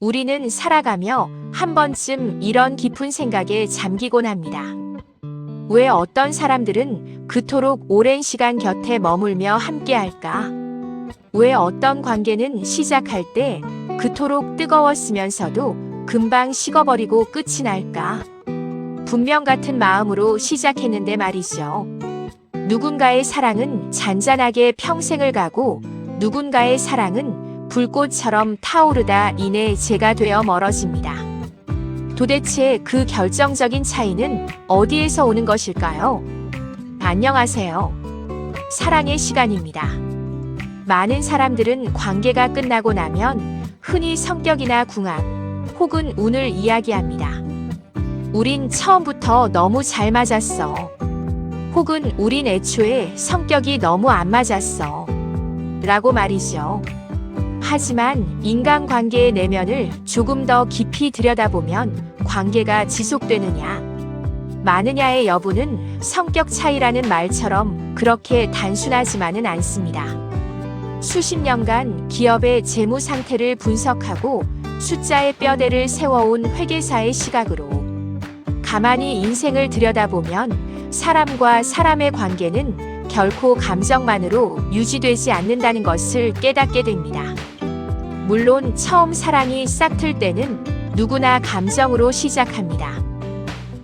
우리는 살아가며 한 번쯤 이런 깊은 생각에 잠기곤 합니다. 왜 어떤 사람들은 그토록 오랜 시간 곁에 머물며 함께할까? 왜 어떤 관계는 시작할 때 그토록 뜨거웠으면서도 금방 식어버리고 끝이 날까? 분명 같은 마음으로 시작했는데 말이죠. 누군가의 사랑은 잔잔하게 평생을 가고 누군가의 사랑은 불꽃처럼 타오르다 이내 재가 되어 멀어집니다. 도대체 그 결정적인 차이는 어디에서 오는 것일까요? 안녕하세요. 사랑의 시간입니다. 많은 사람들은 관계가 끝나고 나면 흔히 성격이나 궁합 혹은 운을 이야기합니다. 우린 처음부터 너무 잘 맞았어. 혹은 우린 애초에 성격이 너무 안 맞았어. 라고 말이죠. 하지만 인간관계의 내면을 조금 더 깊이 들여다보면 관계가 지속되느냐, 마느냐의 여부는 성격 차이라는 말처럼 그렇게 단순하지만은 않습니다. 수십 년간 기업의 재무 상태를 분석하고 숫자의 뼈대를 세워온 회계사의 시각으로 가만히 인생을 들여다보면 사람과 사람의 관계는 결코 감정만으로 유지되지 않는다는 것을 깨닫게 됩니다. 물론 처음 사랑이 싹틀 때는 누구나 감정으로 시작합니다.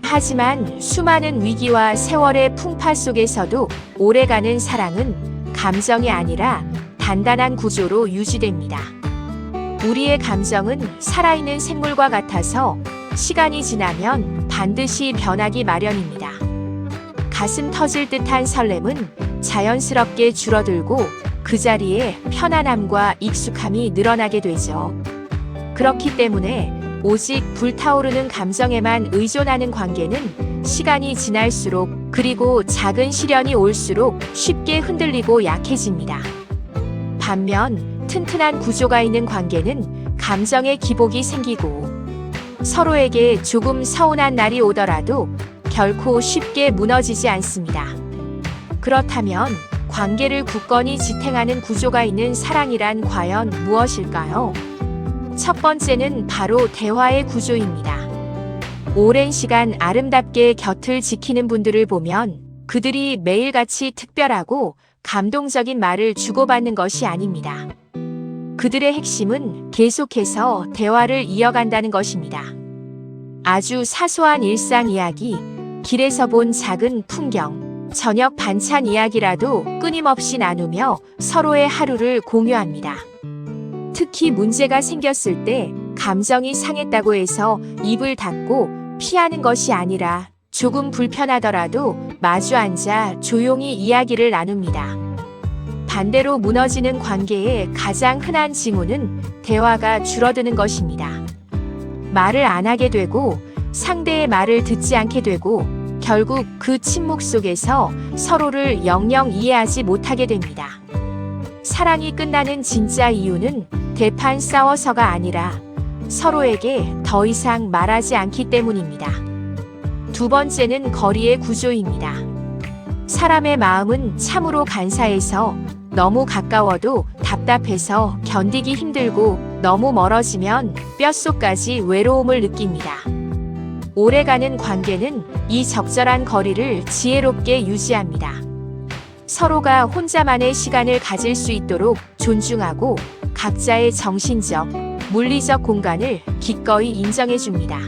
하지만 수많은 위기와 세월의 풍파 속에서도 오래가는 사랑은 감정이 아니라 단단한 구조로 유지됩니다. 우리의 감정은 살아있는 생물과 같아서 시간이 지나면 반드시 변하기 마련입니다. 가슴 터질 듯한 설렘은 자연스럽게 줄어들고 그 자리에 편안함과 익숙함이 늘어나게 되죠. 그렇기 때문에 오직 불타오르는 감정에만 의존하는 관계는 시간이 지날수록 그리고 작은 시련이 올수록 쉽게 흔들리고 약해집니다. 반면 튼튼한 구조가 있는 관계는 감정의 기복이 생기고 서로에게 조금 서운한 날이 오더라도 결코 쉽게 무너지지 않습니다. 그렇다면 관계를 굳건히 지탱하는 구조가 있는 사랑이란 과연 무엇일까요? 첫 번째는 바로 대화의 구조입니다. 오랜 시간 아름답게 곁을 지키는 분들을 보면 그들이 매일같이 특별하고 감동적인 말을 주고받는 것이 아닙니다. 그들의 핵심은 계속해서 대화를 이어간다는 것입니다. 아주 사소한 일상 이야기, 길에서 본 작은 풍경, 저녁 반찬 이야기라도 끊임없이 나누며 서로의 하루를 공유합니다. 특히 문제가 생겼을 때 감정이 상했다고 해서 입을 닫고 피하는 것이 아니라 조금 불편하더라도 마주 앉아 조용히 이야기를 나눕니다. 반대로 무너지는 관계의 가장 흔한 징후는 대화가 줄어드는 것입니다. 말을 안 하게 되고 상대의 말을 듣지 않게 되고 결국 그 침묵 속에서 서로를 영영 이해하지 못하게 됩니다. 사랑이 끝나는 진짜 이유는 대판 싸워서가 아니라 서로에게 더 이상 말하지 않기 때문입니다. 두 번째는 거리의 구조입니다. 사람의 마음은 참으로 간사해서 너무 가까워도 답답해서 견디기 힘들고 너무 멀어지면 뼛속까지 외로움을 느낍니다. 오래가는 관계는 이 적절한 거리를 지혜롭게 유지합니다. 서로가 혼자만의 시간을 가질 수 있도록 존중하고 각자의 정신적, 물리적 공간을 기꺼이 인정해줍니다.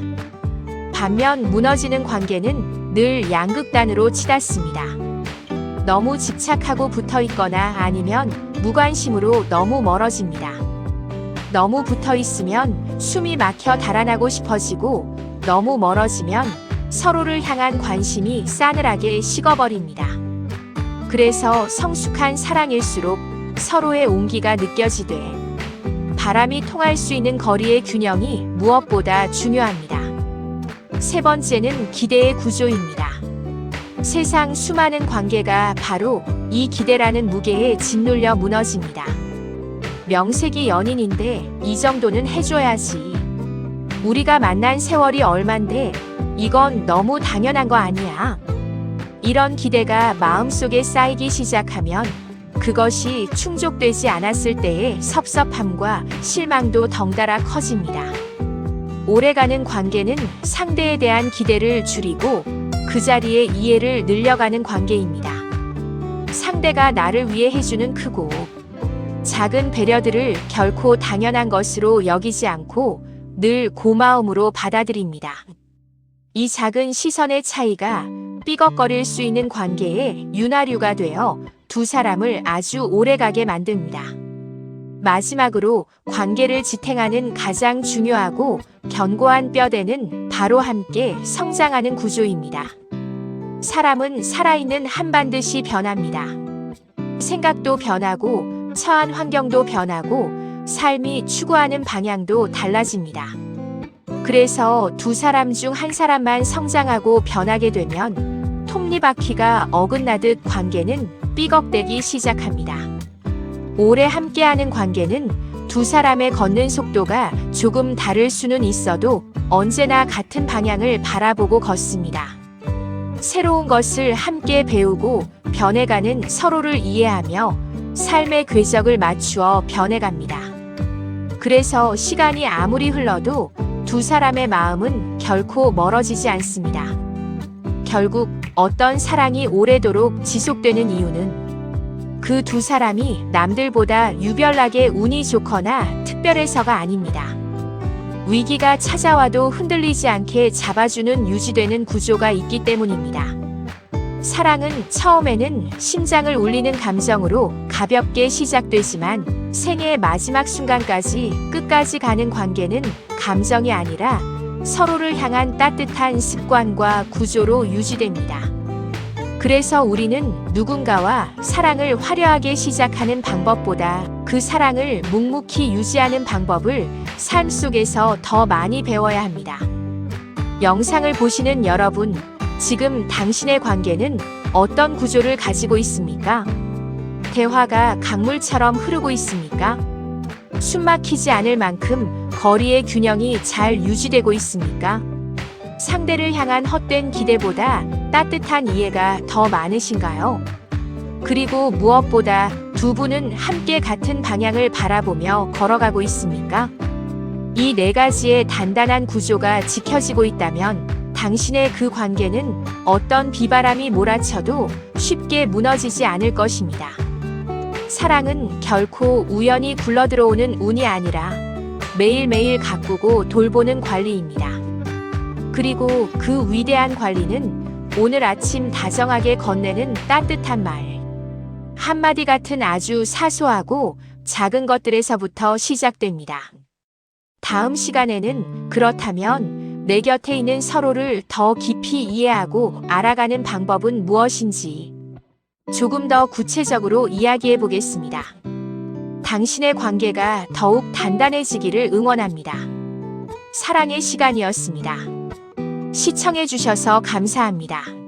반면 무너지는 관계는 늘 양극단으로 치닫습니다. 너무 집착하고 붙어있거나 아니면 무관심으로 너무 멀어집니다. 너무 붙어있으면 숨이 막혀 달아나고 싶어지고 너무 멀어지면 서로를 향한 관심이 싸늘하게 식어버립니다. 그래서 성숙한 사랑일수록 서로의 온기가 느껴지되 바람이 통할 수 있는 거리의 균형이 무엇보다 중요합니다. 세 번째는 기대의 구조입니다. 세상 수많은 관계가 바로 이 기대라는 무게에 짓눌려 무너집니다. 명색이 연인인데 이 정도는 해줘야지. 우리가 만난 세월이 얼만데 이건 너무 당연한 거 아니야. 이런 기대가 마음속에 쌓이기 시작하면 그것이 충족되지 않았을 때의 섭섭함과 실망도 덩달아 커집니다. 오래가는 관계는 상대에 대한 기대를 줄이고 그 자리에 이해를 늘려가는 관계입니다. 상대가 나를 위해 해주는 크고 작은 배려들을 결코 당연한 것으로 여기지 않고 늘 고마움으로 받아들입니다. 이 작은 시선의 차이가 삐걱거릴 수 있는 관계의 윤활유가 되어 두 사람을 아주 오래가게 만듭니다. 마지막으로 관계를 지탱하는 가장 중요하고 견고한 뼈대는 바로 함께 성장하는 구조입니다. 사람은 살아있는 한 반듯이 변합니다. 생각도 변하고 처한 환경도 변하고 삶이 추구하는 방향도 달라집니다. 그래서 두 사람 중 한 사람만 성장하고 변하게 되면 톱니바퀴가 어긋나듯 관계는 삐걱대기 시작합니다. 오래 함께하는 관계는 두 사람의 걷는 속도가 조금 다를 수는 있어도 언제나 같은 방향을 바라보고 걷습니다. 새로운 것을 함께 배우고 변해가는 서로를 이해하며 삶의 궤적을 맞추어 변해갑니다. 그래서 시간이 아무리 흘러도 두 사람의 마음은 결코 멀어지지 않습니다. 결국 어떤 사랑이 오래도록 지속되는 이유는 그 두 사람이 남들보다 유별나게 운이 좋거나 특별해서가 아닙니다. 위기가 찾아와도 흔들리지 않게 잡아주는 유지되는 구조가 있기 때문입니다. 사랑은 처음에는 심장을 울리는 감정으로 가볍게 시작되지만 생애의 마지막 순간까지 끝까지 가는 관계는 감정이 아니라 서로를 향한 따뜻한 습관과 구조로 유지됩니다. 그래서 우리는 누군가와 사랑을 화려하게 시작하는 방법보다 그 사랑을 묵묵히 유지하는 방법을 삶 속에서 더 많이 배워야 합니다. 영상을 보시는 여러분, 지금 당신의 관계는 어떤 구조를 가지고 있습니까? 대화가 강물처럼 흐르고 있습니까? 숨막히지 않을 만큼 거리의 균형이 잘 유지되고 있습니까? 상대를 향한 헛된 기대보다 따뜻한 이해가 더 많으신가요? 그리고 무엇보다 두 분은 함께 같은 방향을 바라보며 걸어가고 있습니까? 이 네 가지의 단단한 구조가 지켜지고 있다면 당신의 그 관계는 어떤 비바람이 몰아쳐도 쉽게 무너지지 않을 것입니다. 사랑은 결코 우연히 굴러들어오는 운이 아니라 매일매일 가꾸고 돌보는 관리입니다. 그리고 그 위대한 관리는 오늘 아침 다정하게 건네는 따뜻한 말 한마디 같은 아주 사소하고 작은 것들에서부터 시작됩니다. 다음 시간에는 그렇다면 내 곁에 있는 서로를 더 깊이 이해하고 알아가는 방법은 무엇인지 조금 더 구체적으로 이야기해 보겠습니다. 당신의 관계가 더욱 단단해지기를 응원합니다. 사랑의 시간이었습니다. 시청해 주셔서 감사합니다.